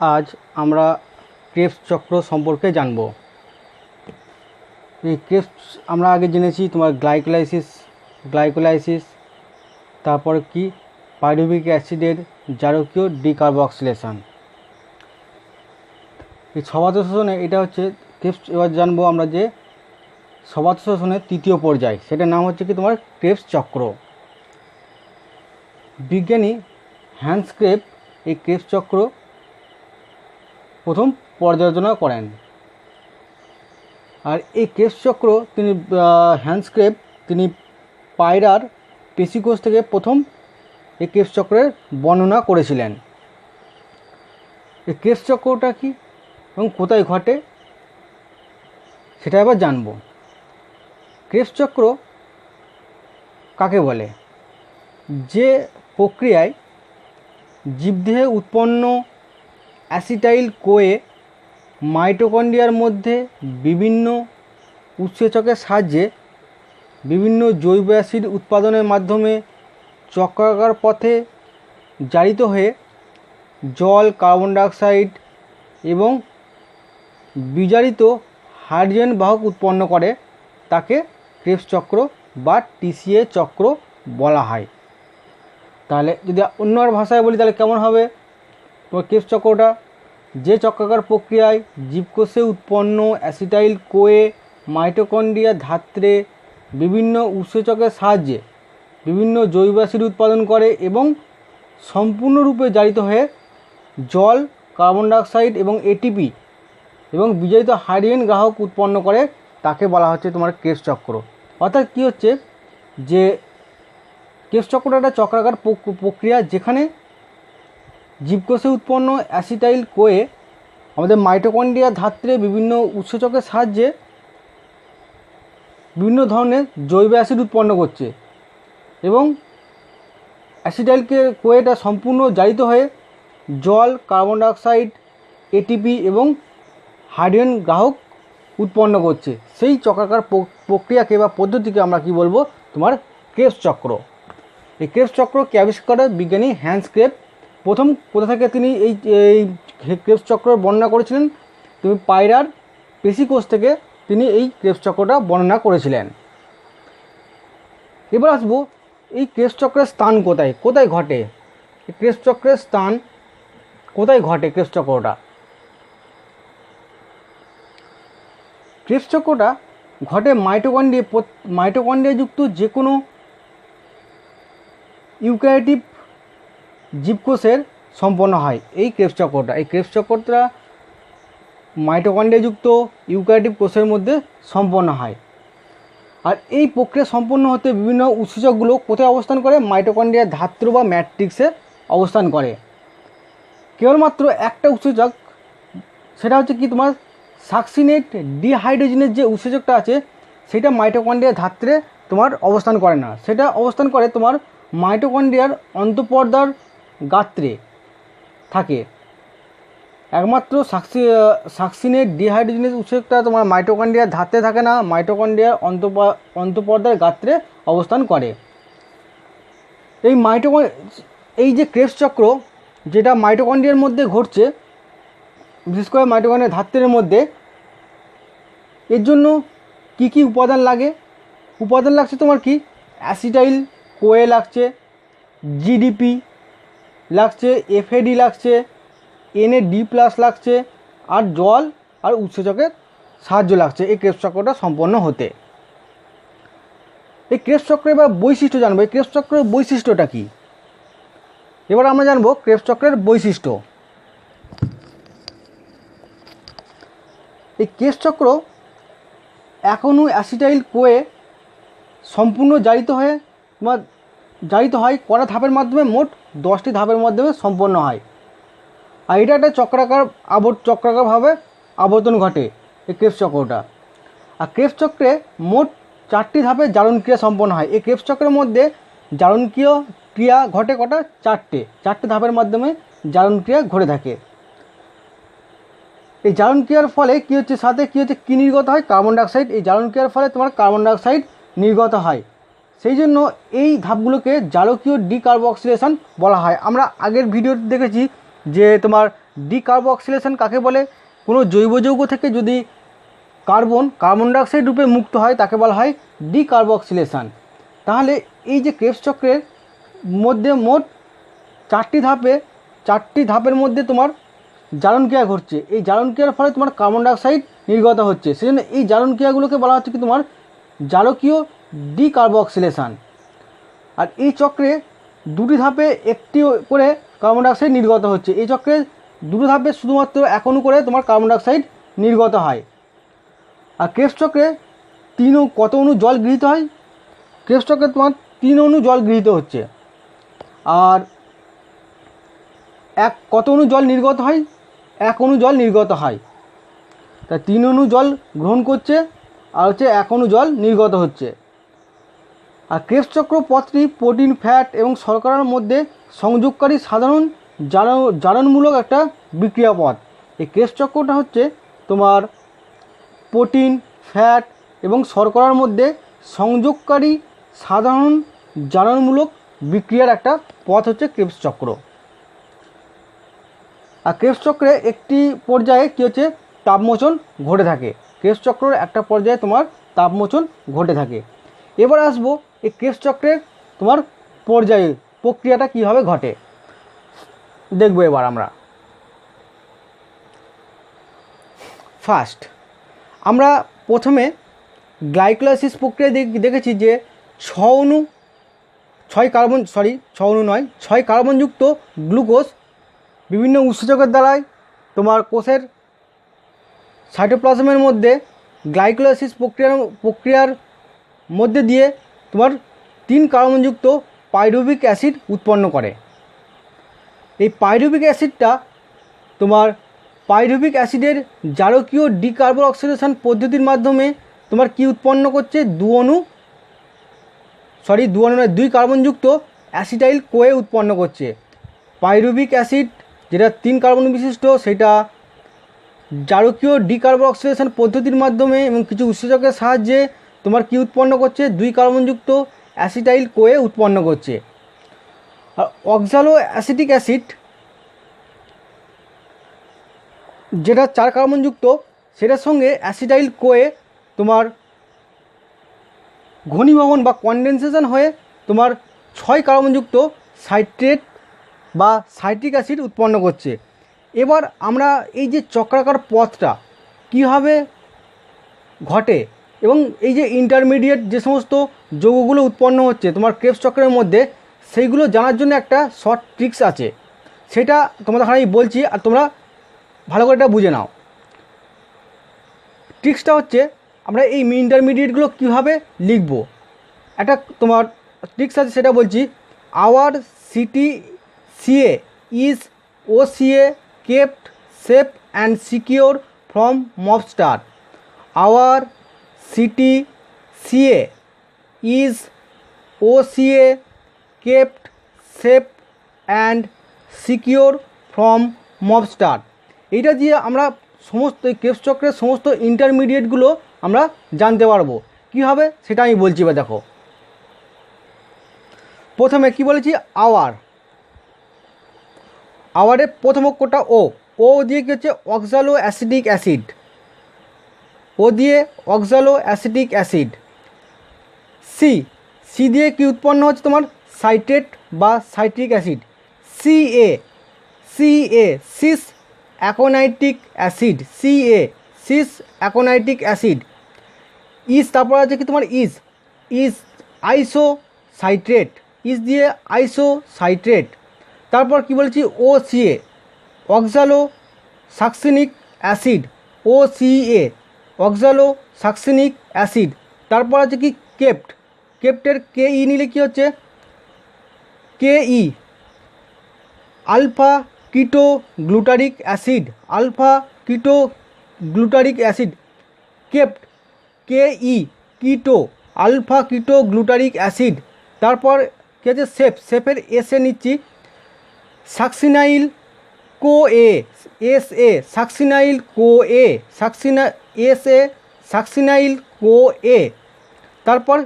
আজ আমরা ক্রেবস চক্র সম্পর্কে জানব। এই ক্রেবস আমরা আগে জেনেছি তোমার গ্লাইকোলাইসিস, তারপরে কি পাইরুভিক অ্যাসিডের জারকীয় ডিকার্বক্সিলেশন। এই সবাত শোষণে এটা হচ্ছে ক্রেবস। এবার জানবো আমরা যে সবাত শোষণের তৃতীয় পর্যায়, সেটার নাম হচ্ছে কি তোমার ক্রেবস চক্র। বিজ্ঞানী হ্যান্স ক্রেব এই ক্রেবস চক্র প্রথম পর্যালোচনা করেন। আর এই ক্রেবস চক্র হ্যান্স ক্রেব তিনি পায়রার পেশিকোষ থেকে প্রথম এই ক্রেবস চক্রের বর্ণনা করেছিলেন। এই ক্রেবস চক্রটা কি এবং কোথায় ঘটে সেটা এবার জানব। ক্রেবস চক্র কাকে বলে? যে প্রক্রিয়ায় জীবদেহে উৎপন্ন অ্যাসিটাইল কোয়ে মাইটোকন্ড্রিয়ার মধ্যে বিভিন্ন উৎসেচকের সাহায্যে বিভিন্ন জৈব অ্যাসিড উৎপাদনের মাধ্যমে চক্রাকার পথে জারিত হয়ে জল, কার্বন ডাইঅক্সাইড এবং বিজারিত হাইড্রোজেন বাহক উৎপন্ন করে, তাকে ক্রেবস চক্র বা টিসিএ চক্র বলা হয়। তাহলে যদি অন্য আর ভাষায় বলি তাহলে কেমন হবে? তোমার ক্রেবস চক্রটা যে চক্রাকার প্রক্রিয়ায় জীবকোষে উৎপন্ন অ্যাসিটাইল কোয়ে মাইটোকন্ড্রিয়া ধাত্রে বিভিন্ন উৎসেচকের সাহায্যে বিভিন্ন জৈব অ্যাসিড উৎপাদন করে এবং সম্পূর্ণরূপে জারিত হয়ে জল, কার্বন ডাইঅক্সাইড এবং এটিপি এবং বিজারিত হাইড্রোজেন গ্রাহক উৎপন্ন করে, তাকে বলা হচ্ছে তোমার ক্রেবস চক্র। অর্থাৎ কী হচ্ছে যে ক্রেবস চক্রটা একটা চক্রাকার প্রক্রিয়া যেখানে জীবকোষে উৎপন্ন অ্যাসিটাইল কোয়ে আমাদের মাইটোকন্ড্রিয়া ধাত্রে বিভিন্ন উৎসেচকের সাহায্যে বিভিন্ন ধরনের জৈব অ্যাসিড উৎপন্ন করছে এবং অ্যাসিটাইল কোয়েটা সম্পূর্ণ জারিত হয়ে জল, কার্বন ডাইঅক্সাইড, এটিপি এবং হাইড্রোজেন গ্রাহক উৎপন্ন করছে। সেই চক্রাকার প্রক্রিয়াকে বা পদ্ধতিকে আমরা কি বলবো? তোমার ক্রেবস চক্র। এই ক্রেবস চক্রকে আবিষ্কার করে বিজ্ঞানী হ্যান্স ক্রেব। প্রথম কোথা থেকে তিনি এই ক্রেবস চক্র বর্ণনা করেছিলেন? তুমি পায়রার পেশিকোষ থেকে তিনি এই ক্রেবস চক্রটা বর্ণনা করেছিলেন। এবার আসবো এই ক্রেবস চক্রের স্থান কোথায় কোথায় ঘটে। এই ক্রেবস চক্রের স্থান কোথায় ঘটে? ক্রেবস চক্রটা ক্রেবস চক্রটা ঘটে মাইটোকন্ড্রিয়াযুক্ত যে কোনো ইউক্যারিওটিক জীবকোষের সম্পন্ন হয় এই ক্রেবস চক্রটা। এই ক্রেবস চক্রটা মাইটোকন্ড্রিয়াযুক্ত ইউক্যারিওটিক কোষের মধ্যে সম্পন্ন হয়। আর এই প্রক্রিয়া সম্পন্ন হতে বিভিন্ন উৎসেচকগুলো কোথায় অবস্থান করে? মাইটোকন্ড্রিয়ার ধাত্র বা ম্যাট্রিক্সে অবস্থান করে। কেবলমাত্র একটা উৎসেচক, সেটা হচ্ছে কি তোমার সাকসিনেট ডিহাইড্রোজেনের যে উৎসেচকটা আছে, সেটা মাইটোকন্ড্রিয়ার ধাত্রে তোমার অবস্থান করে না, সেটা অবস্থান করে তোমার মাইটোকন্ড্রিয়ার অন্তঃপর্দার গাত্রে থাকে। একমাত্র সাকসিনেট ডিহাইড্রোজেনেজ উৎসেচকটা তোমার মাইটোকন্ড্রিয়ার ধাত্রে থাকে না, মাইটোকন্ড্রিয়ার অন্তঃপর্দার গাত্রে অবস্থান করে। এই যে ক্রেবস চক্র যেটা মাইটোকন্ড্রিয়ার মধ্যে ঘটছে, বিশেষ করে মাইটোকন্ড্রিয়ার ধাত্রের মধ্যে, এর জন্য কি কি উপাদান লাগে? উপাদান লাগছে তোমার কি? অ্যাসিটাইল কোয়ে লাগছে, জিডিপি লাগছে, এফএডি লাগছে, NAD+ লাগছে, আর জল আর উৎসেচকের সাহায্য লাগছে এই ক্রেবস চক্রটা সম্পন্ন হতে। এই ক্রেবস চক্রের এবার বৈশিষ্ট্য জানবো। এই ক্রেবস চক্রের বৈশিষ্ট্যটা কি? এবার আমরা জানবো ক্রেবস চক্রের বৈশিষ্ট্য। এই ক্রেবস চক্র এখনও অ্যাসিটাইল কোয়ে সম্পূর্ণ জারিত হয় কটা ধাপের মাধ্যমে? মোট 10টি ধাপের মাধ্যমে সম্পন্ন হয়। আর এটা একটা চক্রাকারভাবে আবর্তন ঘটে এই ক্রেবস চক্রটা। আর ক্রেবস চক্রে মোট 4টি ধাপে জারণ ক্রিয়া সম্পন্ন হয়। এই ক্রেবস চক্রের মধ্যে জারণ ক্রিয়া ঘটে কটা? 4টে ধাপের মাধ্যমে জারণ ক্রিয়া ঘটে থাকে। এই জারণ ক্রিয়ার ফলে কী হচ্ছে, সাথে কী হচ্ছে, কী নির্গত হয়? Carbon dioxide. এই জারণ ক্রিয়ার ফলে তোমার কার্বন ডাইঅক্সাইড নির্গত হয়। সেই জন্য এই ধাপগুলোকে জারকীয় ডিকার্বক্সিলেশন বলা হয়। আমরা আগের ভিডিওতে দেখেছি যে তোমার ডিকার্বক্সিলেশন কাকে বলে? কোনো জৈব যৌগ থেকে যদি কার্বন ডাইঅক্সাইড রূপে মুক্ত হয় তাকে বলা হয় ডিকার্বক্সিলেশন। তাহলে এই যে ক্রেবস চক্রের মধ্যে মোট চারটি ধাপের মধ্যে তোমার জারণ ক্রিয়া ঘটছে। এই জারণ ক্রিয়ার ফলে তোমার কার্বন ডাইঅক্সাইড নির্গত হচ্ছে, সেজন্য এই জারণ ক্রিয়াগুলোকে বলা হচ্ছে কি তোমার জারকীয় ডিকার্বক্সিলেশন। আর এই চক্রে দুটি ধাপে একটি করে কার্বন ডাইঅক্সাইড নির্গত হচ্ছে। এই চক্রে দুটো ধাপে শুধুমাত্র এক অণু করে তোমার কার্বন ডাইঅক্সাইড নির্গত হয়। আর ক্রেবস চক্রে কত অণু জল গৃহীত হয়? ক্রেবস চক্রে তোমার 3 অণু জল গৃহীত হচ্ছে। আর কত অণু জল নির্গত হয়? 1 অণু জল নির্গত হয়। তাই 3 অণু জল গ্রহণ করছে আর 1 অণু জল নির্গত হচ্ছে। আর ক্রেবস চক্র পথটি প্রোটিন, ফ্যাট এবং শর্করার মধ্যে সংযোগকারী সাধারণ জারণমূলক একটা বিক্রিয়া পথ। এই ক্রেবস চক্রটা হচ্ছে তোমার প্রোটিন, ফ্যাট এবং শর্করার মধ্যে সংযোগকারী সাধারণ জারণমূলক বিক্রিয়ার একটা পথ হচ্ছে ক্রেবস চক্র। আর ক্রেবস চক্রে একটি পর্যায়ে কী হচ্ছে তাপমোচন ঘটে থাকে। ক্রেবস চক্রের একটা পর্যায়ে তোমার তাপমোচন ঘটে থাকে। এবার আসবো এই ক্রেবস চক্রের তোমার পর্যায়ে প্রক্রিয়াটা কীভাবে ঘটে দেখবো এবার আমরা। ফার্স্ট আমরা প্রথমে গ্লাইকোলাইসিস প্রক্রিয়া দেখেছি যে 6 কার্বনযুক্ত গ্লুকোজ বিভিন্ন উৎসেচকের দ্বারাই তোমার কোষের সাইটোপ্লাজমের মধ্যে গ্লাইকোলাইসিস প্রক্রিয়ার মধ্যে দিয়ে তোমার 3 কার্বনযুক্ত পাইরুভিক অ্যাসিড উৎপন্ন করে। এই পাইরুভিক অ্যাসিডটা তোমার পাইরুভিক অ্যাসিডের জারকীয় ডিকার্বক্সিলেশন পদ্ধতির মাধ্যমে তোমার কি উৎপন্ন করছে? 2 কার্বনযুক্ত অ্যাসিটাইল কোয়ে উৎপন্ন করছে। পাইরুভিক অ্যাসিড যেটা 3 কার্বন বিশিষ্ট সেটা জারকীয় ডিকার্বক্সিলেশন পদ্ধতির মাধ্যমে এবং কিছু উৎসেচকের সাহায্যে তোমার কি উৎপন্ন করছে? 2 কার্বনযুক্ত অ্যাসিটাইল কোয়ে উৎপন্ন করছে। আর অক্সালো অ্যাসিটিক অ্যাসিড যেটা 4 কার্বনযুক্ত সেটার সঙ্গে অ্যাসিটাইল কোয়ে তোমার ঘনীভবন বা কনডেনসেশন হয়ে তোমার 6 কার্বনযুক্ত সাইট্রেট বা সাইট্রিক অ্যাসিড উৎপন্ন করছে। এবার আমরা এই যে চক্রাকার পথটা কীভাবে ঘটে এবং এই যে ইন্টারমিডিয়েট যে সমস্ত যৌগগুলো উৎপন্ন হচ্ছে তোমার ক্রেবস চক্রের মধ্যে, সেইগুলো জানার জন্য একটা শর্ট ট্রিক্স আছে, সেটা তোমাদের আমি বলছি আর তোমরা ভালো করে এটা বুঝে নাও। ট্রিক্সটা হচ্ছে আমরা এই ইন্টারমিডিয়েটগুলো কীভাবে লিখব। একটা তোমার ট্রিক্স আছে, সেটা বলছি। Our CTCA is OCA kept safe and secure from mob star. Our CTCA is OCA kept safe and secure from mob star. এইটা দিয়ে আমরা সমস্ত ক্রেবস চক্রের সমস্ত ইন্টারমিডিয়েটগুলো আমরা জানতে পারবো কীভাবে, সেটা আমি বলছি। বা দেখো, প্রথমে কি বলেছি? আওয়ারের প্রথম অক্ষরটা ও দিয়ে কী হচ্ছে? অক্সালো অ্যাসিটিক অ্যাসিড। ও দিয়ে অক্সালো অ্যাসিটিক অ্যাসিড। সি দিয়ে কি উৎপন্ন হচ্ছে? তোমার সাইট্রেট বা citric acid. Cis aconitic acid. Cis aconitic acid. তারপর আছে কি তোমার ইজ আইসো সাইট্রেট। দিয়ে আইসো সাইট্রেট। তারপর কি বলেছি? OCA oxalosuccinic acid. OCA oxalosuccinic acid. তারপর আছে কি? কেপ্টের KE নিলে কি হচ্ছে? KE আলফা কিটো glutaric acid. KE keto alpha কিটো গ্লুটারিক অ্যাসিড। তারপর কী আছে? সেফের এসে নিচ্ছি সাকসিনাইল কোএ। Succinyl CoA. তারপর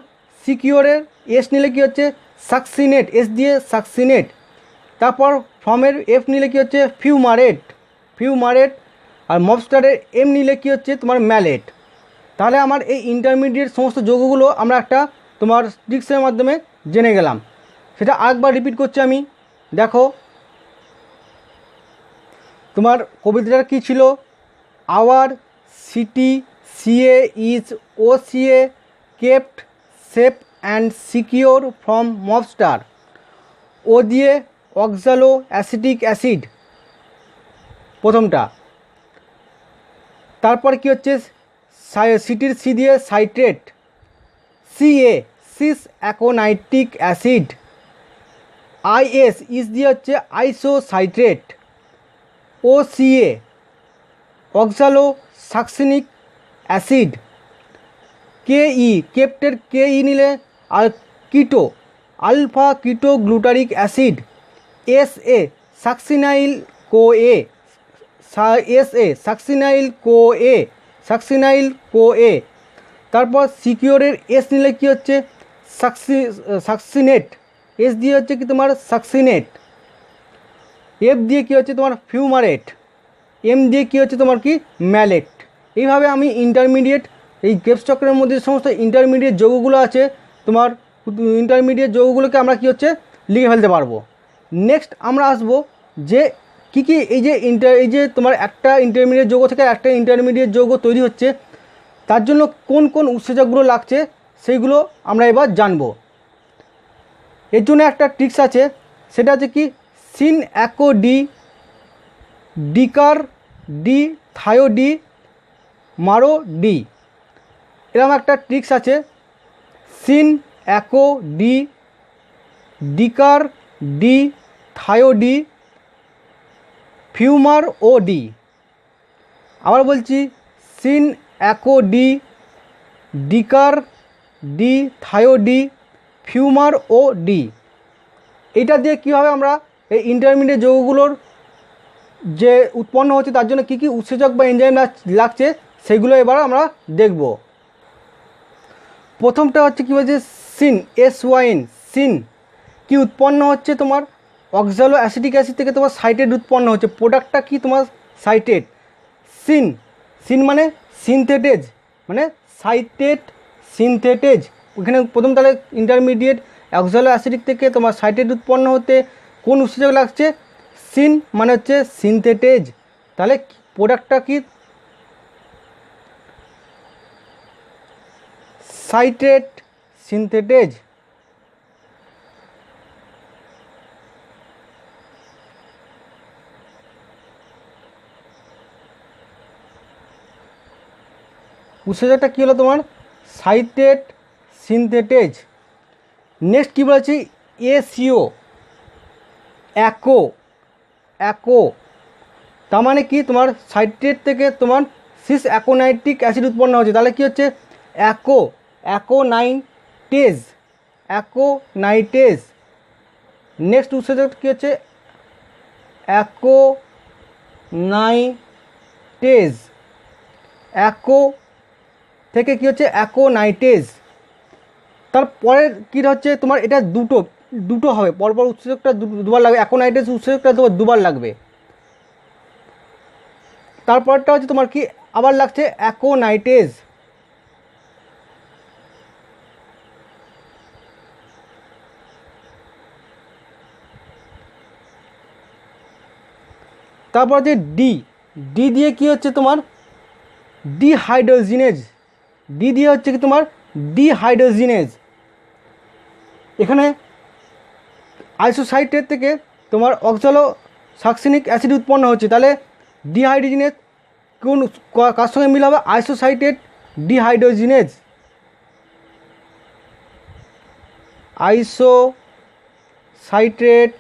সিকিওরের এস নিলে কি হচ্ছে? সাকসিনেট। দিয়ে সাকসিনেট। তারপর ফর্মের F নিলে কি হচ্ছে? ফিউমারেট। ফিউমারেট, আর মবস্টারের এম নিলে কী হচ্ছে তোমার ম্যালেট। তাহলে আমার এই ইন্টারমিডিয়েট সমস্ত যৌগগুলো আমরা একটা তোমার ট্রিক্সের মাধ্যমে জেনে গেলাম। সেটা আরেকবার রিপিট করছি আমি। দেখো তোমার কবিতাটা কী ছিল? Our city CA is O CA kept safe and secure from mobster. O দিয়ে অক্সালো অ্যাসিটিক অ্যাসিড প্রথমটা। তারপর কি হচ্ছে সিটির সি দিয়ে citrate, CA cis aconitic acid. IS is দিয়ে হচ্ছে আইসোসাইট্রেট। ও সিএ অক্সালো সাকসিনিক অ্যাসিড। কেই কেপ্টের কেই নিলে আর কিটো আলফা কিটো glutaric acid. SA succinyl CoA, SA succinyl CoA. তারপর সিকিওরের এস নিলে কি হচ্ছে সাকসিনেট, এস দিয়ে হচ্ছে কি তোমার সাকসিনেট। এফ দিয়ে কি হচ্ছে তোমার ফিউমারেট, এম দিয়ে কি হচ্ছে তোমার কি ম্যালেট। এইভাবে আমি ইন্টারমিডিয়েট এই ক্রেবস চক্রের মধ্যে সমস্ত ইন্টারমিডিয়েট যৌগগুলো আছে তোমার ইন্টারমিডিয়েট যৌগগুলোকে আমরা কি হচ্ছে লিখে ফেলতে পারবো। নেক্সট আমরা আসবো যে কী কী এই যে তোমার একটা ইন্টারমিডিয়েট যৌগ থেকে একটা ইন্টারমিডিয়েট যৌগ তৈরি হচ্ছে, তার জন্য কোন কোন উৎসেচকগুলো লাগছে সেইগুলো আমরা এবার জানবো। এর জন্য একটা ট্রিক্স আছে, সেটা হচ্ছে কি scene অ্যাকো D ডিকার D thio D মারো ডি, এরকম একটা ট্রিক্স আছে। Scene অ্যাকো D ডিকার D thio D ফিউমার ও ডি। আবার বলছি scene অ্যাকো D ডিকার D thio D ফিউমার ও ডি। এটা দিয়ে কীভাবে আমরা এই ইন্টারমিডিয়েট যৌগগুলোর যে উৎপন্ন হচ্ছে তার জন্য কী কী উৎসেচক বা এনজাইম লাগছে সেগুলো এবার আমরা দেখব। প্রথমটা হচ্ছে কী বলছে সিন, SYN সিন কি উৎপন্ন হচ্ছে তোমার অক্সালো অ্যাসিটিক অ্যাসিড থেকে তোমার সাইটেট উৎপন্ন হচ্ছে। প্রোডাক্টটা কি তোমার সাইটেট। সিন মানে সিনথেটেজ, মানে সাইটেট সিনথেটেজ। ওখানে প্রথম তাহলে ইন্টারমিডিয়েট অক্সালো অ্যাসিডিক থেকে তোমার সাইটেট উৎপন্ন হতে কোন উৎসেচক লাগছে? সিন মানে হচ্ছে সিনথেটেজ। তাহলে প্রোডাক্টটা কি সাইটেট সিনথেটেজ। উৎসেচকটা কী হলো তোমার সাইটেট সিনথেটেজ। নেক্সট কী বলেছি ACO অ্যাকো, তার মানে কি তোমার সাইট্রেট থেকে তোমার সিস অ্যাকোনাইট্রিক অ্যাসিড উৎপন্ন হচ্ছে। তাহলে কি হচ্ছে অ্যাকোনাইটেজ। নেক্সট উৎসেচক কী হচ্ছে অ্যাকো থেকে কী হচ্ছে অ্যাকোনাইটেজ। তারপরে কী হচ্ছে তোমার এটা দুটো হবে পরপর উৎসেচকটা দুবার লাগবে। অ্যাকোনাইটেজ উৎসেচকটা দুবার লাগবে। তারপরটা হচ্ছে তোমার কি আবার লাগছে অ্যাকোনাইটেজ। তারপর যে ডি দিয়ে কি হচ্ছে তোমার ডিহাইড্রোজিনেজ। ডি দিয়ে হচ্ছে কি তোমার ডিহাইড্রোজিনেজ। এখানে আইসোসাইটেট থেকে তোমার অক্সালো সাকসিনিক অ্যাসিড উৎপন্ন হচ্ছে। তাহলে ডিহাইড্রোজিনেজ কোন কার সঙ্গে মিল হবে? আইসোসাইটেট ডিহাইড্রোজিনেজ। আইসোসাইটেট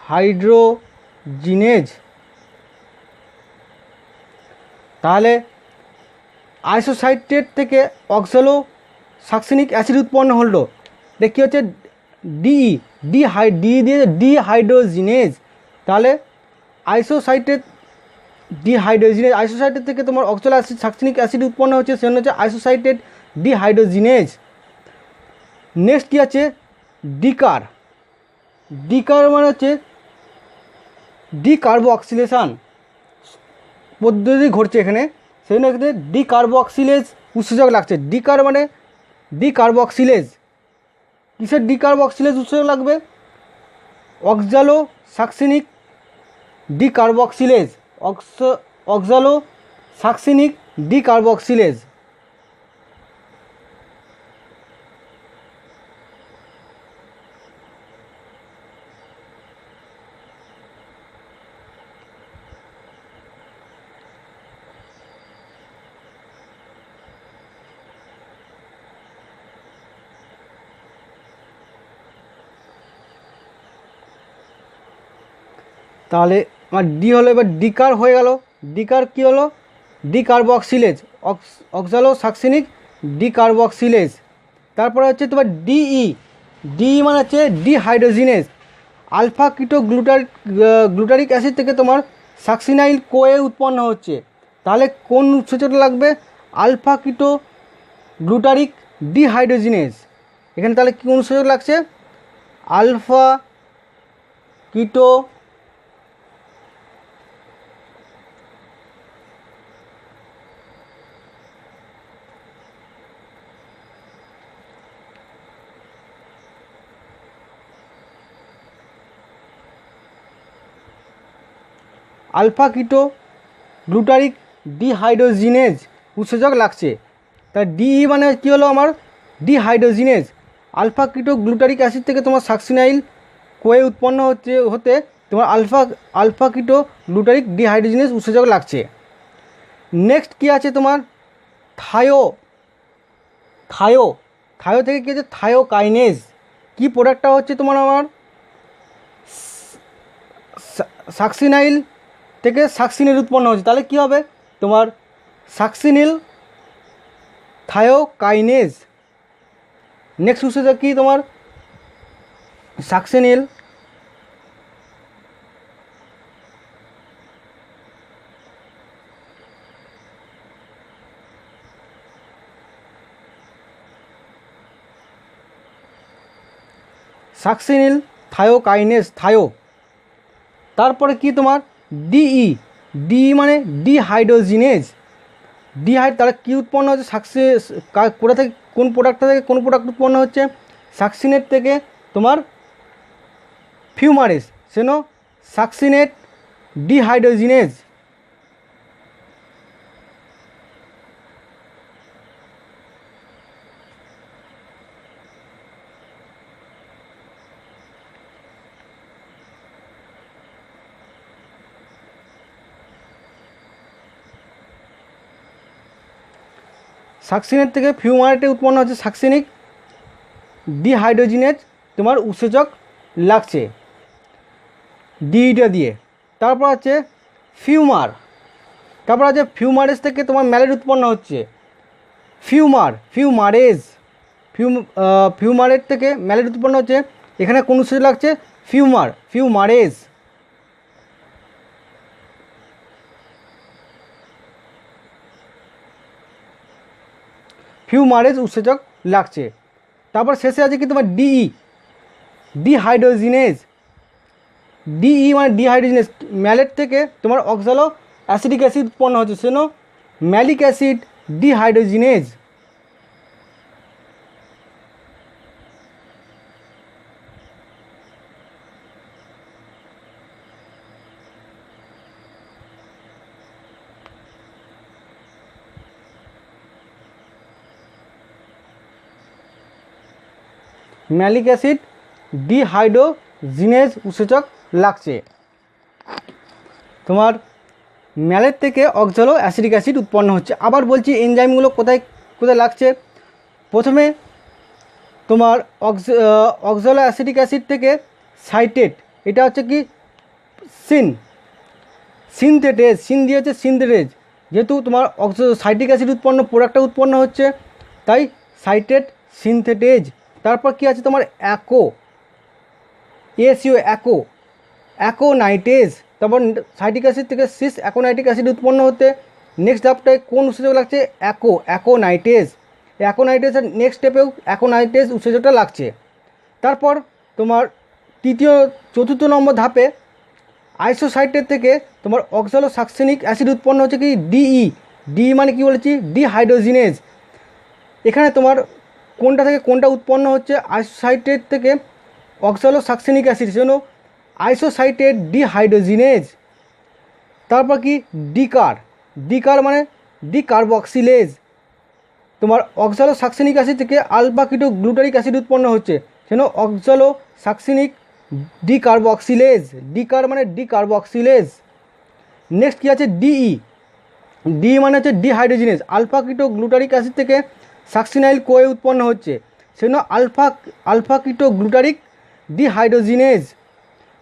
ডিহাইড্রোজিনেজ। তাহলে আইসোসাইটেট থেকে অক্সালো সাকসিনিক অ্যাসিড উৎপন্ন হলো। দেখি হচ্ছে ডি দিয়ে ডিহাইড্রোজিনেজ। তাহলে আইসোসাইটেট থেকে তোমার অক্সালো সাকসিনিক অ্যাসিড উৎপন্ন হচ্ছে, সেজন্য হচ্ছে আইসোসাইটেট ডিহাইড্রোজিনেজ। নেক্সট কী আছে ডিকার, ডিকার মানে হচ্ছে ডিকার্বক্সিলেশন পদ্ধতি ঘটছে এখানে, সেই জন্য এখানে ডিকার্বক্সিলেজ উৎসেচক লাগছে। ডিকার মানে ডিকার্বক্সিলেজ, কিসের ডিকার্বক্সিলেজ উৎসেচক লাগবে? অক্সালো সাকসিনিক ডিকার্বক্সিলেজ, অক্সালো সাকসিনিক ডিকার্বক্সিলেজ। তাহলে আমার ডি হলো, এবার ডিকার হয়ে গেল। ডিকার কী হলো? Decarboxylase, oxalosuccinic decarboxylase. তারপরে হচ্ছে তোমার ডিই, ডিই মানে হচ্ছে ডিহাইড্রোজিনেজ, আলফা কিটো গ্লুটারিক অ্যাসিড থেকে তোমার সাকসিনাইল কোয়ে উৎপন্ন হচ্ছে। তাহলে কোন উৎসেচকটা লাগবে? আলফা কিটো গ্লুটারিক ডিহাইড্রোজিনেজ। এখানে তাহলে কোন উৎসেচক লাগছে? আলফা কিটো আলফা কিটো গ্লুটারিক ডিহাইড্রোজিনেজ উৎসেচক লাগছে। তা ডিই মানে কী হলো আমার? ডিহাইড্রোজিনেজ, আলফা কিটো গ্লুটারিক অ্যাসিড থেকে তোমার সাকসিনাইল কোয়ে উৎপন্ন হতে তোমার আলফা কিটো গ্লুটারিক ডিহাইড্রোজিনেজ উৎসেচক লাগছে। নেক্সট কী আছে তোমার? থায়ো, থায়ো, থায়ো থেকে কী আছে? থায়োকাইনেজ। কী প্রোডাক্টটা হচ্ছে তোমার আমার? সাকসিনাইল থেকে সাকসিনিল উৎপন্ন হচ্ছে। তাহলে কী হবে তোমার? সাকসিনিল থায়োকাইনেজ। নেক্সট উৎসেচক কি তোমার? সাকসিনিল সাকসিনিল থায়োকাইনেজ, থায়ো। তারপরে কি তোমার? ডিই, ডিই মানে ডিহাইড্রোজিনেজ, তাহলে কী উৎপন্ন হচ্ছে? কোথা থেকে, কোন প্রোডাক্টটা থেকে কোন প্রোডাক্ট উৎপন্ন হচ্ছে? সাকসিনেট থেকে তোমার ফিউমারেজ, সেন সাকসিনেট ডিহাইড্রোজিনেজ। সাকসিনেট থেকে ফিউমারেটে উৎপন্ন হচ্ছে সাকসিনিক ডিহাইড্রোজিনেজ তোমার উৎসেচক লাগছে ডিটা দিয়ে। তারপর আছে ফিউমার, তারপর আছে ফিউমারেজ থেকে তোমার ম্যালেট উৎপন্ন হচ্ছে। ফিউমারেট থেকে ম্যালেট উৎপন্ন হচ্ছে। এখানে কোন উৎসেচক লাগছে? ফিউমারেজ। ফিউমারেজ উৎসেচক লাগছে। তারপর শেষে আছে কি তোমার ডিই, ডিহাইড্রোজিনেজ। ডিই মানে ডিহাইড্রোজিনেজ, ম্যালেট থেকে তোমার অক্সালো অ্যাসিডিক অ্যাসিড উৎপন্ন হচ্ছে, Sen malic acid dehydrogenase. Malic acid dehydrogenase উৎসেচক লাগছে। তোমার ম্যালেট থেকে অক্সালো অ্যাসিডিক অ্যাসিড উৎপন্ন হচ্ছে। আবার বলছি এনজাইমগুলো কোথায় কোথায় লাগছে। প্রথমে তোমার অক্সালো অ্যাসিডিক অ্যাসিড থেকে সাইটেট, এটা হচ্ছে কি সিনথেটেজ, সিন দিয়ে হচ্ছে সিনথেটেজ, যেহেতু তোমার সাইট্রিক অ্যাসিড উৎপন্ন প্রোডাক্টটা উৎপন্ন হচ্ছে তাই সাইটেট সিনথেটেজ। তারপর কি আছে তোমার অ্যাকোনাইটেজ, তারপর সাইট্রিক অ্যাসিড থেকে সিস অ্যাকোনাইটিক অ্যাসিড উৎপন্ন হতে নেক্সট ধাপটায় কোন উৎসেচক লাগছে? অ্যাকোনাইটেজ। অ্যাকোনাইটেজের নেক্সট স্টেপেও অ্যাকোনাইটেজ উৎসেচকটা লাগছে। তারপর তোমার চতুর্থ নম্বর ধাপে আইসোসাইটেট থেকে তোমার অক্সালোসাক্সেনিক অ্যাসিড উৎপন্ন হচ্ছে কি ডি মানে কি বলেছি ডিহাইড্রোজিনেজ। এখানে তোমার কোনটা থেকে কোনটা উৎপন্ন হচ্ছে আইসোসাইটেট থেকে অক্সালোসাক্সেনিক অ্যাসিড, সেজন্য আইসোসাইটেট ডিহাইড্রোজিনেজ। তারপর কি ডিকার মানে ডিকার্বক্সিলেজ। তোমার অক্সালোসাক্সেনিক অ্যাসিড থেকে আলফা কিটো গ্লুটারিক অ্যাসিড উৎপন্ন হচ্ছে, সেজন্য অক্সালোসাক্সেনিক ডিকার্বক্সিলেজ। ডিকার মানে ডিকার্বক্সিলেজ। নেক্সট কী আছে ডি মানে হচ্ছে ডিহাইড্রোজিনেজ। আলফা কিটো গ্লুটারিক অ্যাসিড থেকে সাকসিনাইল কোয়ে উৎপন্ন হচ্ছে, সেজন্য আলফা কিটো গ্লুটারিক ডিহাইড্রোজিনেজ।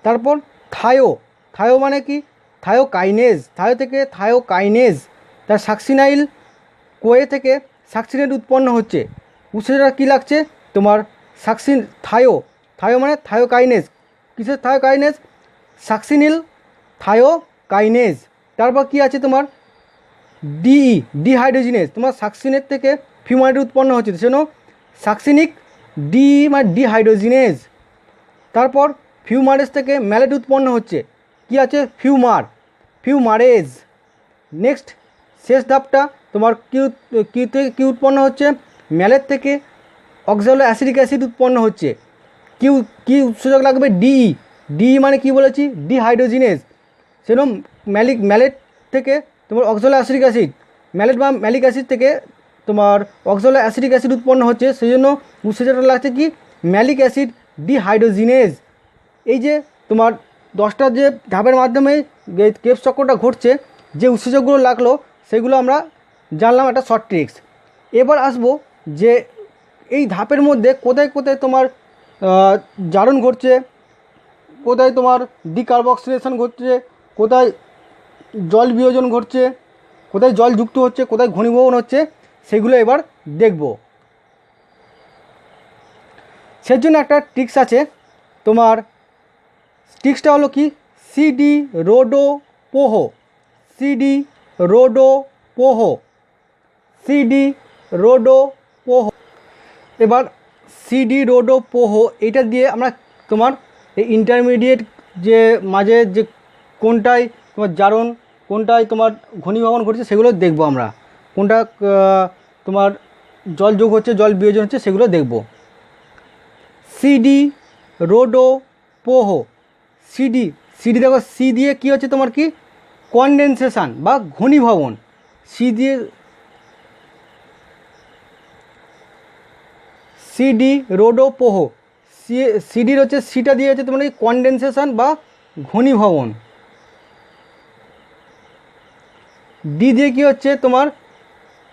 তারপর থায়ো মানে কি থায়োকাইনেজ। থেকে থায়োকাইনেজ, তার সাকসিনাইল কোয়ে থেকে সাকসিনেট উৎপন্ন হচ্ছে। উৎসেচকটা কী লাগছে তোমার থায়ো মানে থায়োকাইনেজ। কিসের থায়োকাইনেজ? সাকসিনিল থায়োকাইনেজ। তারপর কি আছে তোমার ডিহাইড্রোজিনেজ। তোমার সাকসিনেট থেকে ফিউমারেট উৎপন্ন হচ্ছে, সেজন্য সাকসিনিক মানে ডিহাইড্রোজিনেজ। তারপর ফিউমারেজ থেকে ম্যালেট উৎপন্ন হচ্ছে, কি আছে ফিউমারেজ। নেক্সট শেষ ধাপটা তোমার কি উৎপন্ন হচ্ছে? ম্যালেট থেকে অক্সালো অ্যাসিডিক অ্যাসিড উৎপন্ন হচ্ছে। কি উৎসেচক লাগবে? ডি মানে কি বলেছি ডিহাইড্রোজিনেজ। সেরকম ম্যালেট থেকে তোমার অক্সালো অ্যাসিডিক অ্যাসিড, ম্যালেট বা ম্যালিক অ্যাসিড থেকে তোমার অক্সালো অ্যাসিডিক অ্যাসিড উৎপন্ন হচ্ছে, সেই জন্য উৎসেচকটা লাগছে কি ম্যালিক অ্যাসিড ডিহাইড্রোজিনেজ। এই যে তোমার 10টা যে ধাপের মাধ্যমে ক্রেবস চক্রটা ঘটছে, যে উৎসেচকগুলো লাগলো সেগুলো আমরা জানলাম, একটা শর্ট ট্রিক্স। এবার আসবো যে এই ধাপের মধ্যে কোথায় কোথায় তোমার জারণ ঘটছে, কোথায় তোমার ডিকার্বক্সিলেশন ঘটছে, কোথায় জল বিয়োজন ঘটছে, কোথায় জল যুক্ত হচ্ছে, কোথায় ঘনীভবন হচ্ছে, সেগুলো এবার দেখব। সেজন্য একটা ট্রিক্স আছে তোমার। ট্রিক্সটা হলো কি সিডি রোডোপোহো। এবার সিডি রোডোপোহো এটা দিয়ে আমরা তোমার এই ইন্টারমিডিয়েট যে মাঝে যে কোনটায় তোমার জারণ, কোনটায় তোমার ঘনীভবন ঘটছে, সেগুলো দেখব আমরা। কোনটা তোমার জল যোগ হচ্ছে, জল বিয়োজন হচ্ছে, সেগুলো দেখব। সিডি রোডোপোহো। সিডি দেখো, সি দিয়ে কী হচ্ছে তোমার কি কনডেনসেশন বা ঘনীভবন। সিডি রোডোপোহো। সিডির হচ্ছে সিটা দিয়ে হচ্ছে তোমার কি কনডেনসেশন বা ঘনীভবন। ডি দিয়ে কী হচ্ছে তোমার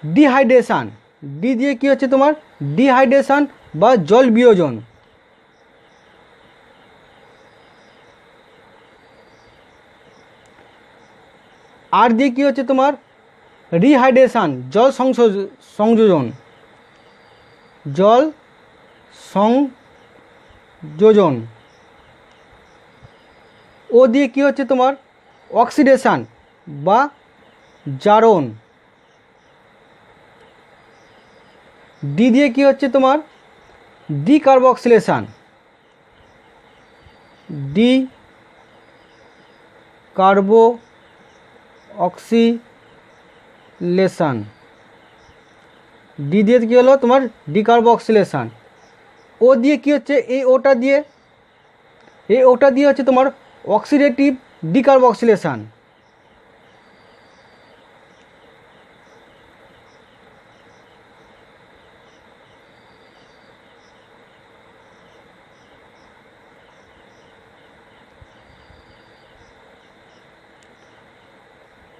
ডিহাইড্রেশন বা জল বিয়োজন। আর দিয়ে কী হচ্ছে তোমার রিহাইড্রেশন জল সংযোজন। ও দিয়ে কী হচ্ছে তোমার অক্সিডেশন বা জারণ। ডি দিয়ে কী হচ্ছে তোমার ডিকার্বক্সিলেশন। ডি দিয়ে কী হলো তোমার ডিকার্বক্সিলেশন। ও দিয়ে কী হচ্ছে এই ওটা দিয়ে হচ্ছে তোমার অক্সিডেটিভ ডিকার্বক্সিলেশন।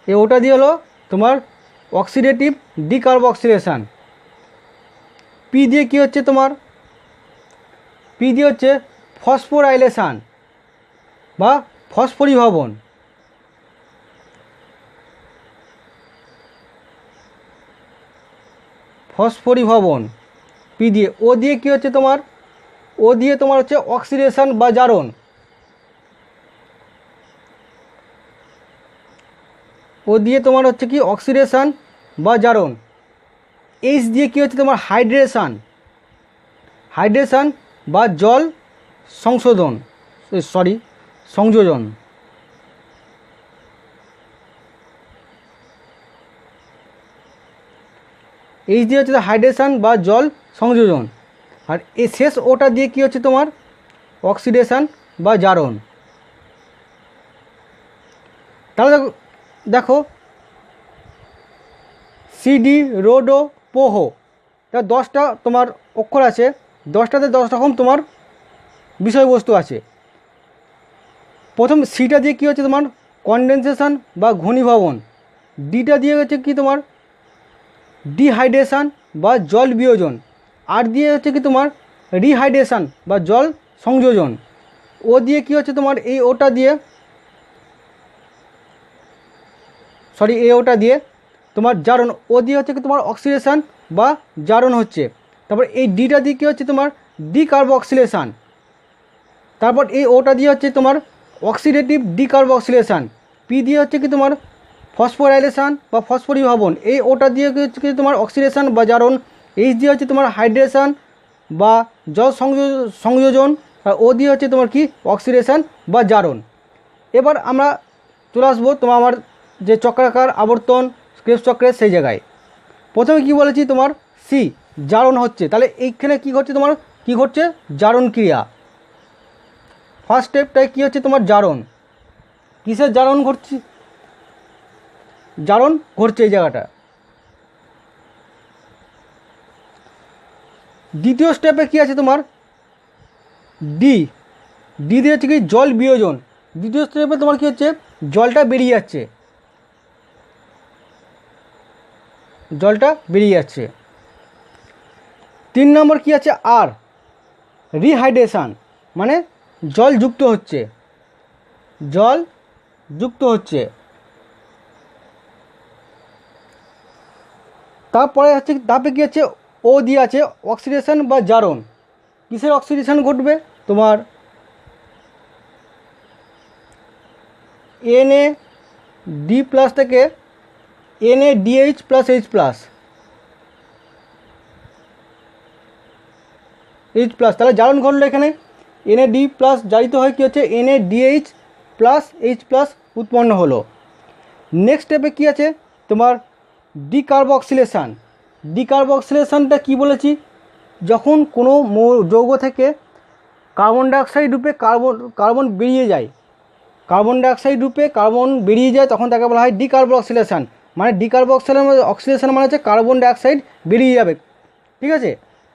ওটা দিয়ে হলো তোমার অক্সিডেটিভ ডিকার্বক্সিলেশন। পি দিয়ে কী হচ্ছে তোমার হচ্ছে ফসফোরাইলেশন বা ফসফরিভবন। পি দিয়ে। ও দিয়ে কী হচ্ছে তোমার হচ্ছে অক্সিডেশন বা জারণ। ও দিয়ে তোমার হচ্ছে কি অক্সিডেশন বা জারণ। এইচ দিয়ে কী হচ্ছে তোমার হাইড্রেশন বা জল সংযোজন। এইচ দিয়ে হচ্ছে হাইড্রেশন বা জল সংযোজন, আর এই শেষ ওটা দিয়ে কী হচ্ছে তোমার অক্সিডেশন বা জারণ। তাহলে দেখো সিডি রোডো পোহো, তা 10টা তোমার অক্ষর আছে, 10টাতে 10 রকম তোমার বিষয়বস্তু আছে। প্রথম সিটা দিয়ে কী হচ্ছে তোমার কনডেনসেশন বা ঘনীভবন, ডিটা দিয়ে হচ্ছে কি তোমার ডিহাইড্রেশন বা জল বিয়োজন, আর দিয়ে হচ্ছে কি তোমার রিহাইড্রেশন বা জল সংযোজন, ও দিয়ে কি হচ্ছে তোমার এই ওটা দিয়ে ওটা দিয়ে তোমার জারণ, ও দিয়ে হচ্ছে কি তোমার অক্সিডেশন বা জারণ হচ্ছে। তারপর এই ডিটা দিয়ে কী হচ্ছে তোমার ডিকার্বক্সিলেশন, তারপর এই ওটা দিয়ে হচ্ছে তোমার অক্সিডেটিভ ডিকার্বক্সিলেশন, পি দিয়ে হচ্ছে কি তোমার ফসফোরাইলেশন বা ফসফরিভবন, এই ওটা দিয়ে হচ্ছে কি তোমার অক্সিডেশন বা জারণ, এইচ দিয়ে হচ্ছে তোমার হাইড্রেশন বা জল সংযোজন, আর ও দিয়ে হচ্ছে তোমার কি অক্সিডেশন বা জারণ। এবার আমরা চলে আসবো তোমার আমার যে চক্রাকার আবর্তন ক্রেবস চক্রের সেই জায়গায়। প্রথমে কি বলেছি তোমার সি জারণ হচ্ছে, তাহলে এইখানে কি ঘটছে তোমার কি ঘটছে জারণ ক্রিয়া। ফার্স্ট স্টেপটায় কী হচ্ছে তোমার জারণ, কিসের জারণ ঘটছে, জারণ ঘটছে এই জায়গাটা। দ্বিতীয় স্টেপে কী আছে তোমার ডি দিয়ে হচ্ছে কি জল বিয়োজন, দ্বিতীয় স্টেপে তোমার কী হচ্ছে জলটা বেরিয়ে যাচ্ছে, তিন নম্বর কি আছে আর রিহাইড্রেশন, মানে জল যুক্ত হচ্ছে। তারপরে হচ্ছে তারপরে কী আছে ও দিয়ে আছে অক্সিডেশন বা জারণ, কিসের অক্সিডেশন ঘটবে তোমার Na থেকে NaDH প্লাস H প্লাস, তাহলে জারণ ঘটলো এখানে NaD প্লাস জারিত হয় কী হচ্ছে NaDH প্লাস H প্লাস উৎপন্ন হলো। নেক্সট স্টেপে কী আছে তোমার ডিকার্বক্সিলেশনটা কি বলেছি, যখন কোনো যৌগ থেকে কার্বন ডাইঅক্সাইড রূপে কার্বন বেরিয়ে যায়, তখন তাকে বলা হয় ডিকার্বক্সিলেশন। মানে অক্সিডেশন মানে হচ্ছে কার্বন ডাইঅক্সাইড বেরিয়ে যাবে, ঠিক আছে,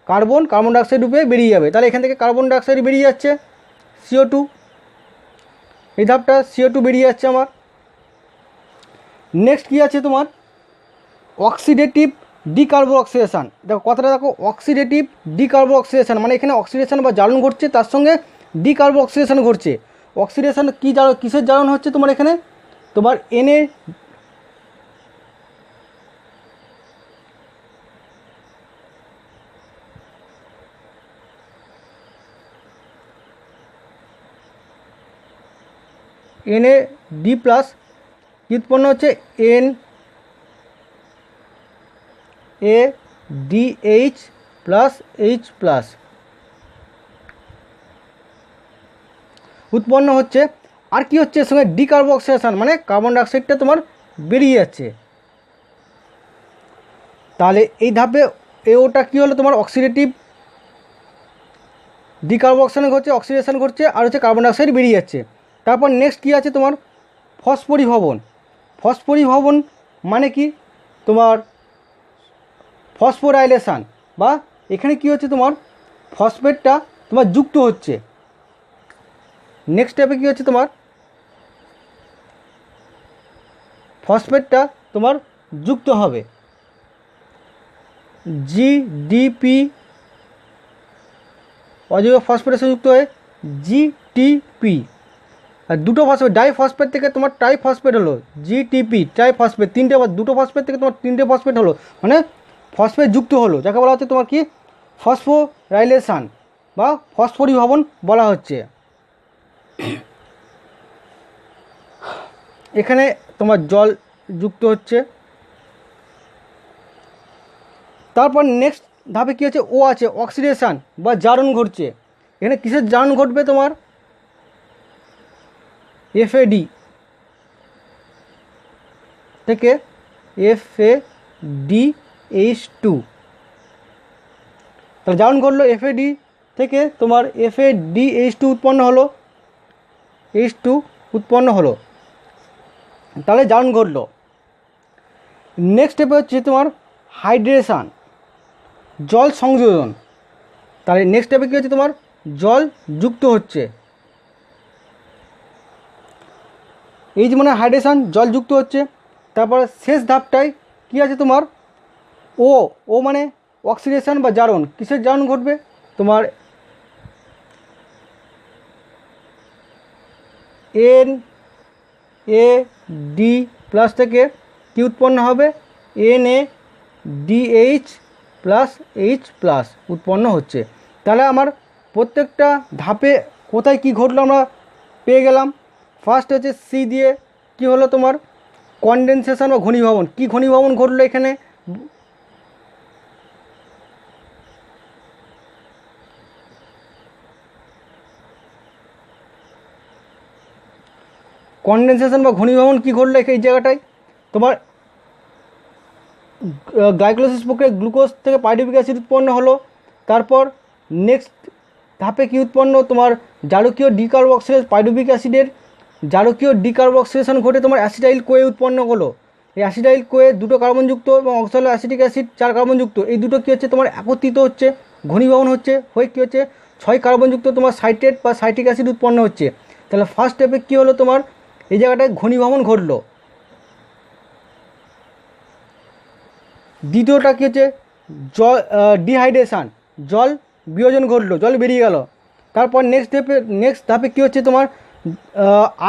কার্বন ডাইঅক্সাইড রূপে বেরিয়ে যাবে, তাহলে এখান থেকে কার্বন ডাইঅক্সাইড বেরিয়ে যাচ্ছে CO2, এই ধাপটা CO2 বেরিয়ে যাচ্ছে আমার। নেক্সট কী আছে তোমার অক্সিডেটিভ ডিকার্বক্সিলেশন, দেখো কথাটা দেখো অক্সিডেটিভ ডিকার্বক্সিলেশন, মানে এখানে অক্সিডেশন বা জারণ ঘটছে, তার সঙ্গে ডিকার্বক্সিলেশন ঘটছে। অক্সিডেশন কী জারণ, কিসের জারণ হচ্ছে তোমার এখানে তোমার NaD প্লাস কি উৎপন্ন হচ্ছে NaDH প্লাস H প্লাস উৎপন্ন হচ্ছে। আর কি হচ্ছে এর সঙ্গে ডিকার্বক্সিলেশন, মানে কার্বন ডাইঅক্সাইডটা তোমার বেরিয়ে যাচ্ছে। তাহলে এই ধাপে ওটা কী হলো তোমার অক্সিডেটিভ ডিকার্বক্সিলেশন ঘটছে, অক্সিডেশন ঘটছে, আর হচ্ছে কার্বন ডাইঅক্সাইড বেরিয়ে যাচ্ছে। তারপর নেক্সট কী আছে তোমার ফসফরিভবন মানে কি তোমার ফসফোরাইলেশন, বা এখানে কি হচ্ছে তোমার ফসফেটটা তোমার যুক্ত হচ্ছে। নেক্সট স্টেপে কী হচ্ছে তোমার ফসফেটটা তোমার যুক্ত হবে, GDP অজৈব ফসফেটের সাথে যুক্ত হয়ে GTP, আর দুটো ফসফেট ডাইফসফেট থেকে তোমার ট্রাইফসফেট হলো GTP ট্রাইফসফেট, দুটো ফসফেট থেকে তোমার 3টে ফসফেট হলো, মানে ফসফেট যুক্ত হলো, যাকে বলা হচ্ছে তোমার কি ফসফোরাইলেশন বা ফসফরিভবন বলা হচ্ছে। এখানে তোমার জল যুক্ত হচ্ছে। তারপর নেক্সট ধাপে কী আছে ও আছে অক্সিডেশন বা জারণ ঘটছে। এখানে কিসের জারণ ঘটবে? তোমার FAD থেকে FADH2, তাহলে জারণ ঘটলো FAD থেকে তোমার FADH2 উৎপন্ন হলো, H2 উৎপন্ন হলো, তাহলে জারণ ঘটলো। নেক্সট স্টেপে হচ্ছে তোমার হাইড্রেশন, জল সংযোজন। তাহলে নেক্সট স্টেপে কী হচ্ছে? তোমার জল যুক্ত হচ্ছে, এই যে মানে হাইড্রেশন, জল যুক্ত হচ্ছে। তারপরে শেষ ধাপটায় কী আছে? তোমার ও মানে অক্সিডেশন বা জারণ। কিসের জারণ ঘটবে? তোমার NAD+ থেকে কি উৎপন্ন হবে? NADH+H+ উৎপন্ন হচ্ছে। তাহলে আমার প্রত্যেকটা ধাপে কোথায় কি ঘটলো আমরা পেয়ে গেলাম। ফার্স্ট হচ্ছে সি দিয়ে কি হলো? তোমার কনডেনসেশন বা ঘনীভবন। কি ঘনীভবন ঘটলো এখানে? কনডেনসেশন বা ঘনীভবন কি ঘটলো এই জায়গাটায়? তোমার গ্লাইকোলাইসিস প্রক্রিয়ায় গ্লুকোজ থেকে পাইরুভিক অ্যাসিড উৎপন্ন হলো। তারপর নেক্সট ধাপে কি উৎপন্ন? তোমার জারকীয় ডিকার্বক্সিলেজ, পাইরুভিক অ্যাসিডের জারকীয় ডিকার্বক্সিলেশন ঘটে তোমার অ্যাসিডাইল কোয়ে উৎপন্ন হলো। এই অ্যাসিডাইল কোয়ে 2 কার্বনযুক্ত এবং অক্সালো অ্যাসিটিক অ্যাসিড 4 কার্বনযুক্ত, এই দুটো কী হচ্ছে? তোমার একত্রিত হচ্ছে, ঘনীভবন হচ্ছে, হয়ে কী হচ্ছে? 6 কার্বনযুক্ত তোমার সাইট্রেট বা সাইট্রিক অ্যাসিড উৎপন্ন হচ্ছে। তাহলে ফার্স্ট স্টেপে কী হলো? তোমার এই জায়গাটায় ঘনীভবন ঘটলো। দ্বিতীয়টা কী হচ্ছে? জল ডিহাইড্রেশান, জল বিয়োজন ঘটলো, জল বেরিয়ে গেল। তারপর নেক্সট ধাপে কী হচ্ছে? তোমার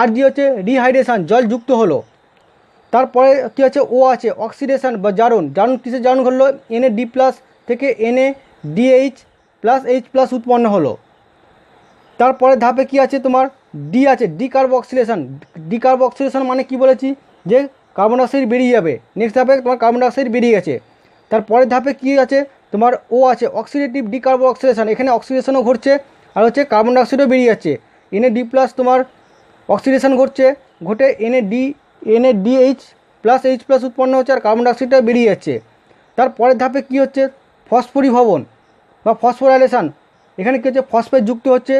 RG হচ্ছে রিহাইড্রেশান, জল যুক্ত হলো। তারপরে কী আছে? ও আছে অক্সিডেশান বা জারণ। কিসের জারণ ঘটলো? NAD+ থেকে NADH+H+ উৎপন্ন হলো। তারপরে ধাপে কি আছে? তোমার ডি আছে ডিকার্বক্সিলেশন। ডিকার্বক্সিলেশন মানে কি বলেছি? যে কার্বন ডাইঅক্সাইড বেরিয়ে যাবে। নেক্সট ধাপে তোমার কার্বন ডাইঅক্সাইড বেরিয়ে গেছে। তারপরের ধাপে কি আছে? তোমার ও আছে অক্সিডেটিভ ডিকার্বক্সিলেশন। এখানে অক্সিডেশনও ঘটছে আর হচ্ছে কার্বন ডাইঅক্সাইডও বেরিয়ে যাচ্ছে। NAD+ তোমার অক্সিডেশন ঘটছে, ঘটে NADH+H+ উৎপন্ন হচ্ছে আর কার্বন ডাইঅক্সাইডটা বেরিয়ে যাচ্ছে। তারপরের ধাপে কি হচ্ছে? ফসফরিভবন বা ফসফোরাইলেশন। এখানে কী হচ্ছে? ফসফেট যুক্ত হচ্ছে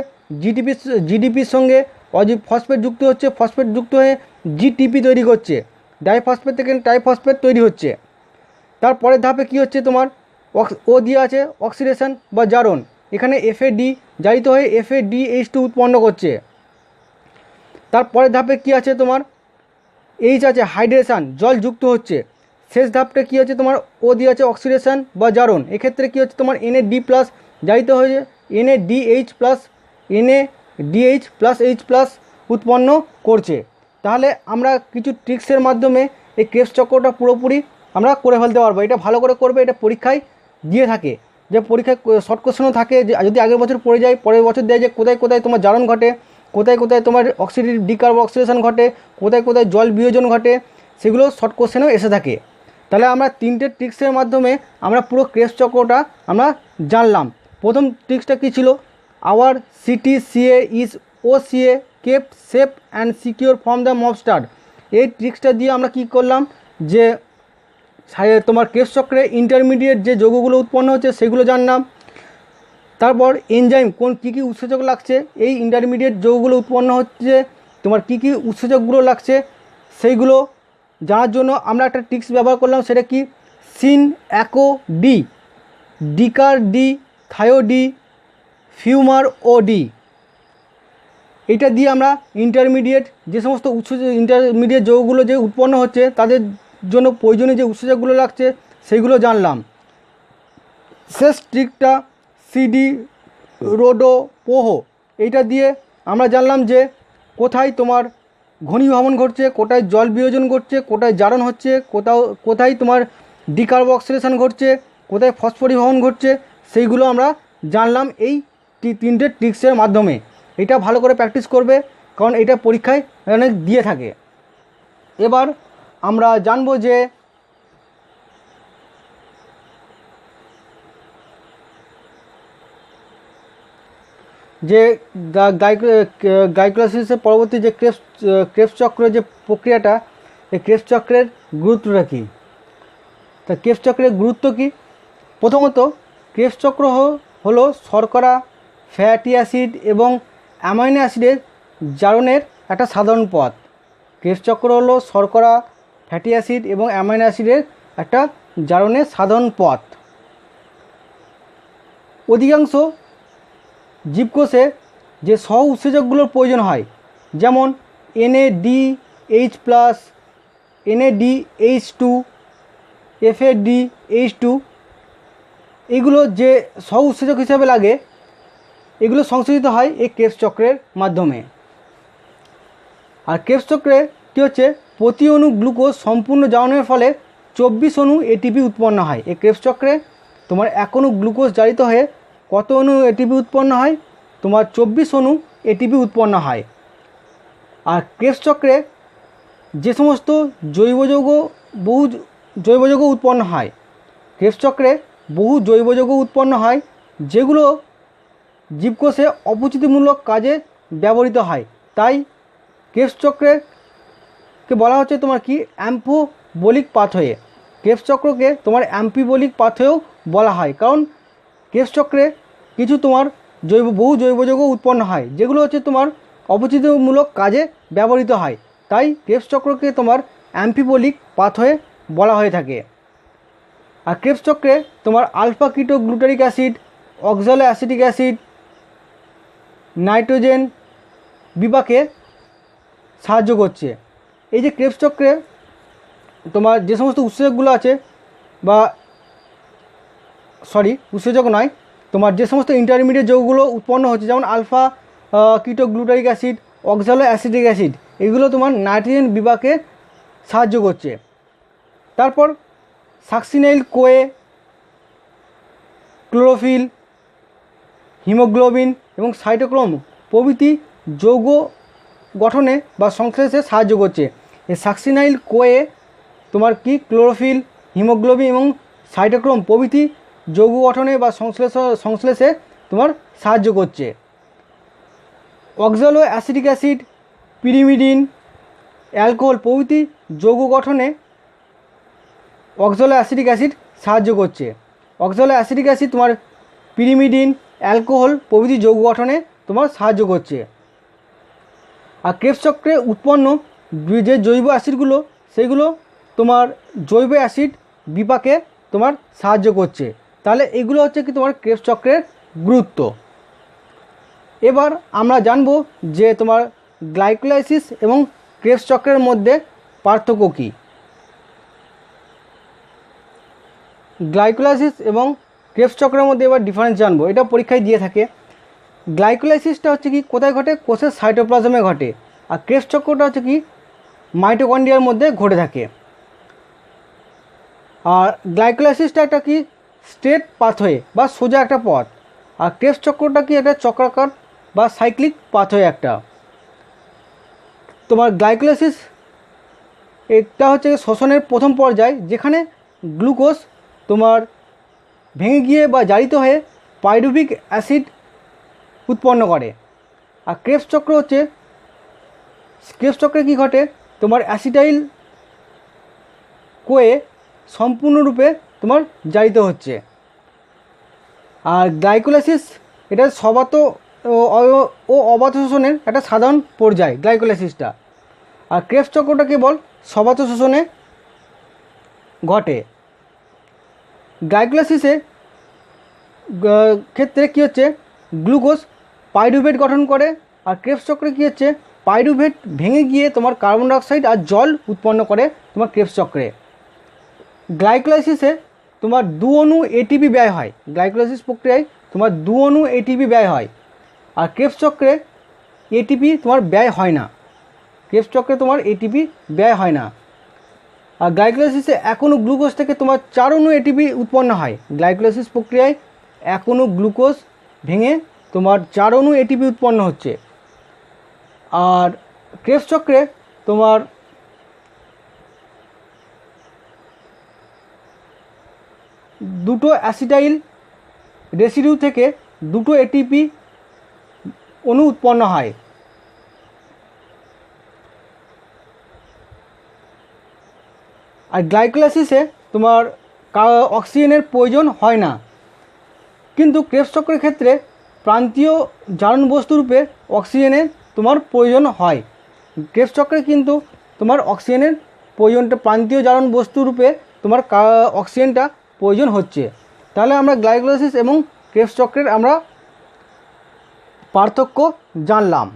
জিডিপির সঙ্গে ফসফেট যুক্ত হচ্ছে, ফসফেট যুক্ত হয়ে জিটিপি তৈরি করছে, ডাইফসফেট থেকে ট্রাইফসফেট তৈরি হচ্ছে। তারপরের ধাপে কি হচ্ছে? তোমার ও দিয়ে আছে অক্সিডেশন বা জারণ। এখানে FAD জারিত হয়ে FADH2 উৎপন্ন করছে। তারপরের ধাপে কি আছে? তোমার H আছে হাইড্রেশান, জল যুক্ত হচ্ছে। শেষ ধাপটা কী হচ্ছে? তোমার ও দিয়ে আছে অক্সিডেশন বা জারণ। এক্ষেত্রে কী হচ্ছে? তোমার NAD+ জারিত হয়ে NADH+H+ উৎপন্ন করছে। তাহলে আমরা কিছু ট্রিক্সের মাধ্যমে এই ক্রেবস চক্রটা পুরোপুরি আমরা করে ফেলতে পারবো। এটা ভালো করে করবে, এটা পরীক্ষায় দিয়ে থাকে, যে পরীক্ষায় শর্ট কোশ্চেনও থাকে, যে যদি আগের বছর পড়ে যায় পরের বছর দেয় যে কোথায় কোথায় তোমার জারণ ঘটে, কোথায় কোথায় তোমার ডিকার্বক্সিলেশন ঘটে, কোথায় কোথায় জল বিয়োজন ঘটে, সেগুলো শর্ট কোশ্চেনেও এসে থাকে। তাহলে আমরা 3টে ট্রিক্সের মাধ্যমে আমরা পুরো ক্রেবস চক্রটা আমরা জানলাম। প্রথম ট্রিক্সটা কী ছিল? Our CTCA is OCA kept safe and secure from the mob start. এই ট্রিক্সটা দিয়ে আমরা কি করলাম? যে তোমার ক্রেবস চক্রে ইন্টারমিডিয়েট যে যৌগগুলো উৎপন্ন হচ্ছে সেগুলো জানলাম। তারপর এনজাইম কী কী উৎসেচক লাগছে, এই ইন্টারমিডিয়েট যৌগগুলো উৎপন্ন হচ্ছে তোমার কী কী উৎসেচকগুলো লাগছে সেইগুলো জানার জন্য আমরা একটা ট্রিক্স ব্যবহার করলাম। সেটা কি? Scene অ্যাকো D, ডিকার D, thio D, ফিউমার ও ডি। এটা দিয়ে আমরা ইন্টারমিডিয়েট যে সমস্ত ইন্টারমিডিয়েট যৌগগুলো যে উৎপন্ন হচ্ছে তাদের জন্য প্রয়োজনীয় যে উৎসেচকগুলো লাগছে সেইগুলো জানলাম। শেষ ট্রিকটা সিডি রোডো পোহো, এইটা দিয়ে আমরা জানলাম যে কোথায় তোমার ঘনীভবন ঘটছে, কোথায় জল বিয়োজন ঘটছে, কোথায় জারণ হচ্ছে, কোথায় তোমার ডিকার্বক্সিলেশন ঘটছে, কোথায় ফসফরিভবন ঘটছে, সেইগুলো আমরা জানলাম এই 3টে ট্রিক্সের মাধ্যমে। এটা ভালো করে প্র্যাকটিস করবে, কারণ এটা পরীক্ষায় অনেক দিয়ে থাকে। এবার আমরা জানবো যে যে গ্লাইকোলাইসিসের পরবর্তী যে ক্রেবস চক্র যে প্রক্রিয়াটা, এই ক্রেবস চক্রের গুরুত্বটা কী? তা ক্রেবস চক্রের গুরুত্ব কী? প্রথমত ক্রেবস চক্র হলো শর্করা, ফ্যাটি অ্যাসিড এবং অ্যামাইনো অ্যাসিডের জারণের একটা সাধারণ পথ। ক্রেবস চক্র হলো শর্করা, ফ্যাটি অ্যাসিড এবং অ্যামাইনো অ্যাসিডের একটা জারণের সাধারণ পথ। অধিকাংশ জীবকোষে যে সহ উৎসেচকগুলোর প্রয়োজন হয়, যেমন NADH+, NADH2, FADH2, এগুলো যে সহ উৎসেচক হিসাবে লাগে, এগুলো সংশ্লেষিত হয় এই ক্রেবস চক্রের মাধ্যমে। আর ক্রেবস চক্রে কী হচ্ছে, প্রতি অণু গ্লুকোজ সম্পূর্ণ জারণের ফলে 24 অণু এটিপি উৎপন্ন হয়। এই ক্রেবস চক্রে তোমার এক অণু গ্লুকোজ জারিত হয়ে কত অণু এটিপি উৎপন্ন হয়? তোমার 24 অণু এটিপি উৎপন্ন হয়। আর ক্রেবস চক্রে যে সমস্ত জৈব যৌগ উৎপন্ন হয়, ক্রেবস চক্রে বহু জৈব যৌগ উৎপন্ন হয়, যেগুলো জীবকোষে অপচিতিমূলক কাজে ব্যবহৃত হয়। তাই ক্রেবস চক্রকে বলা হচ্ছে তোমার কি, অ্যাম্ফোবোলিক পাথওয়ে। ক্রেবস চক্রকে তোমার অ্যাম্ফিবোলিক পাথওয়েও বলা হয়, কারণ ক্রেবস চক্রে কিছু তোমার বহু জৈব যৌগ উৎপন্ন হয়, যেগুলো হচ্ছে তোমার অপচিতিমূলক কাজে ব্যবহৃত হয়। তাই ক্রেবস চক্রকে তোমার অ্যাম্ফিবোলিক পাথওয়ে বলা হয়ে থাকে। আর ক্রেবস চক্রে তোমার আলফা কিটো glutaric acid, oxaloacetic acid, nitrogen বিপাকে সাহায্য করছে। এই যে ক্রেবস চক্রে তোমার যে সমস্ত উৎসেচকগুলো আছে, বা উৎসেচক নয়, তোমার যে সমস্ত ইন্টারমিডিয়েট যৌগগুলো উৎপন্ন হচ্ছে, যেমন আলফা কিটো glutaric acid, oxaloacetic acid, এগুলো তোমার নাইট্রোজেন বিপাকে সাহায্য করছে। তারপর সাকসিনাইল কোয়ে, ক্লোরোফিল, হিমোগ্লোবিন এবং সাইটোক্রোম প্রভৃতি যৌগ গঠনে বা সংশ্লেষে সাহায্য করছে। এই সাকসিনাইল কোয়ে তোমার কি, ক্লোরোফিল, হিমোগ্লোবিন এবং সাইটোক্রোম প্রভৃতি যৌগ গঠনে বা সংশ্লেষে তোমার সাহায্য করছে। অক্সালো অ্যাসিটিক অ্যাসিড, পিরিমিডিন, অ্যালকোহল প্রভৃতি যৌগ গঠনে অক্সালো অ্যাসিটিক অ্যাসিড সাহায্য করছে। অক্সালো অ্যাসিটিক অ্যাসিড তোমার পিরিমিডিন, অ্যালকোহল প্রভৃতি যৌগ গঠনে তোমার সাহায্য করছে। আর ক্রেবস চক্রে উৎপন্ন যে জৈব অ্যাসিডগুলো, সেগুলো তোমার জৈব অ্যাসিড বিপাকে তোমার সাহায্য করছে। তাহলে এগুলো হচ্ছে কি তোমার ক্রেবস চক্রের গুরুত্ব। এবার আমরা জানব যে তোমার গ্লাইকোলাইসিস এবং ক্রেবস চক্রের মধ্যে পার্থক্য কী। গ্লাইকোলাইসিস এবং ক্রেবস চক্রের মধ্যে এবার ডিফারেন্স জানবো, এটা পরীক্ষায় দিয়ে থাকে। গ্লাইকোলাইসিসটা হচ্ছে কি কোথায় ঘটে? কোষের সাইটোপ্লাজমে ঘটে। আর ক্রেবস চক্রটা হচ্ছে কি মাইটোকন্ড্রিয়ার মধ্যে ঘটে থাকে। আর গ্লাইকোলাইসিসটা একটা কি স্ট্রেট পাথওয়ে বা সোজা একটা পথ, আর ক্রেবস চক্রটা কি একটা চক্রাকার বা সাইক্লিক পাথওয়ে একটা। তোমার গ্লাইকোলাইসিস এটা হচ্ছে শ্বসনের প্রথম পর্যায়, যেখানে গ্লুকোজ তোমার ভেঙে গিয়ে বা জারিত হয়ে পাইরুভিক অ্যাসিড উৎপন্ন করে। আর ক্রেবস চক্রে কী ঘটে? তোমার অ্যাসিটাইল কোয়ে সম্পূর্ণরূপে তোমার জারিত হচ্ছে। আর গ্লাইকোলাইসিস এটা সবাত ও অবাত শোষণের একটা সাধারণ পর্যায় গ্লাইকোলাইসিসটা। আর ক্রেবস চক্রটা কেবল সবাত শোষণে ঘটে। গ্লাইকোলাইসিসে ক্ষেত্রে কী হচ্ছে, গ্লুকোজ পাইরুভেট গঠন করে। আর ক্রেবস চক্রে কী হচ্ছে, পাইরুভেট ভেঙে গিয়ে তোমার কার্বন ডাইঅক্সাইড আর জল উৎপন্ন করে তোমার ক্রেবস চক্রে। গ্লাইকোলাইসিসে তোমার 2 অণু এটিপি ব্যয় হয়। গ্লাইকোলাইসিস প্রক্রিয়ায় তোমার 2 অণু এটিপি ব্যয় হয়। আর ক্রেবস চক্রে এটিপি তোমার ব্যয় হয় না। ক্রেবস চক্রে তোমার এটিপি ব্যয় হয় না। আর গ্লাইকোলাইসিসে 1 অণু গ্লুকোজ থেকে তোমার 4 অণু এটিপি উৎপন্ন হয়। গ্লাইকোলাইসিস প্রক্রিয়ায় 1 অণু গ্লুকোজ ভেঙে তোমার 4 অণু এটিপি উৎপন্ন হচ্ছে। আর ক্রেবস চক্রে তোমার দুটো অ্যাসিটাইল রেসিডিউ থেকে 2টো এটিপি অণু উৎপন্ন হয়। আর গ্লাইকোলাইসিসে তোমার অক্সিজেনের প্রয়োজন হয় না, কিন্তু ক্রেবস চক্রের ক্ষেত্রে প্রান্তীয় জারণ বস্তুরূপে অক্সিজেনের তোমার প্রয়োজন হয়। ক্রেবস চক্রে কিন্তু তোমার অক্সিজেনের প্রয়োজনটা প্রান্তীয় জারণ বস্তুরূপে তোমার অক্সিজেনটা প্রয়োজন হচ্ছে। তাহলে আমরা গ্লাইকোলাইসিস এবং ক্রেবস চক্রের আমরা পার্থক্য জানলাম।